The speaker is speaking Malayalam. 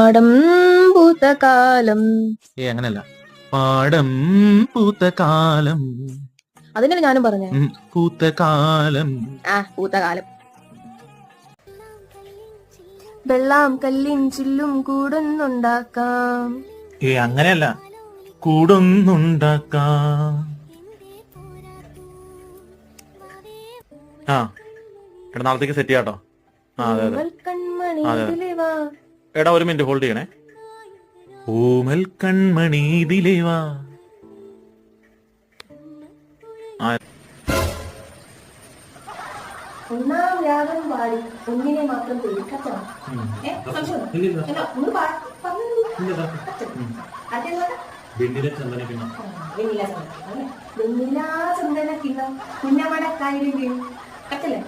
പാടം പൂത്ത കാലം. അങ്ങനല്ല. പാടം പൂത്ത കാലം. അതിനെ ഞാനും പറഞ്ഞ പൂത്ത കാലം. പൂത്ത കാലം. വെള്ളം കല്ലിൻ ചില്ലും കൂടുന്നുണ്ടാക്കാം. അങ്ങനെയല്ല, കൂടൊന്നുണ്ടാക്കാം. എടാ നാളത്തേക്ക് സെറ്റ് ചെയ്യാട്ടോ. അതെ എടാ ഒരു മിനിറ്റ് ഹോൾഡ് ചെയ്യണേ. ഓമൽ കൺമണി ഇതിലേവാ. ഒന്നാം രാഗം പാടി ഒന്നിനെ മാത്രം കുഞ്ഞമടക്കായിരം കത്തല്ലേ?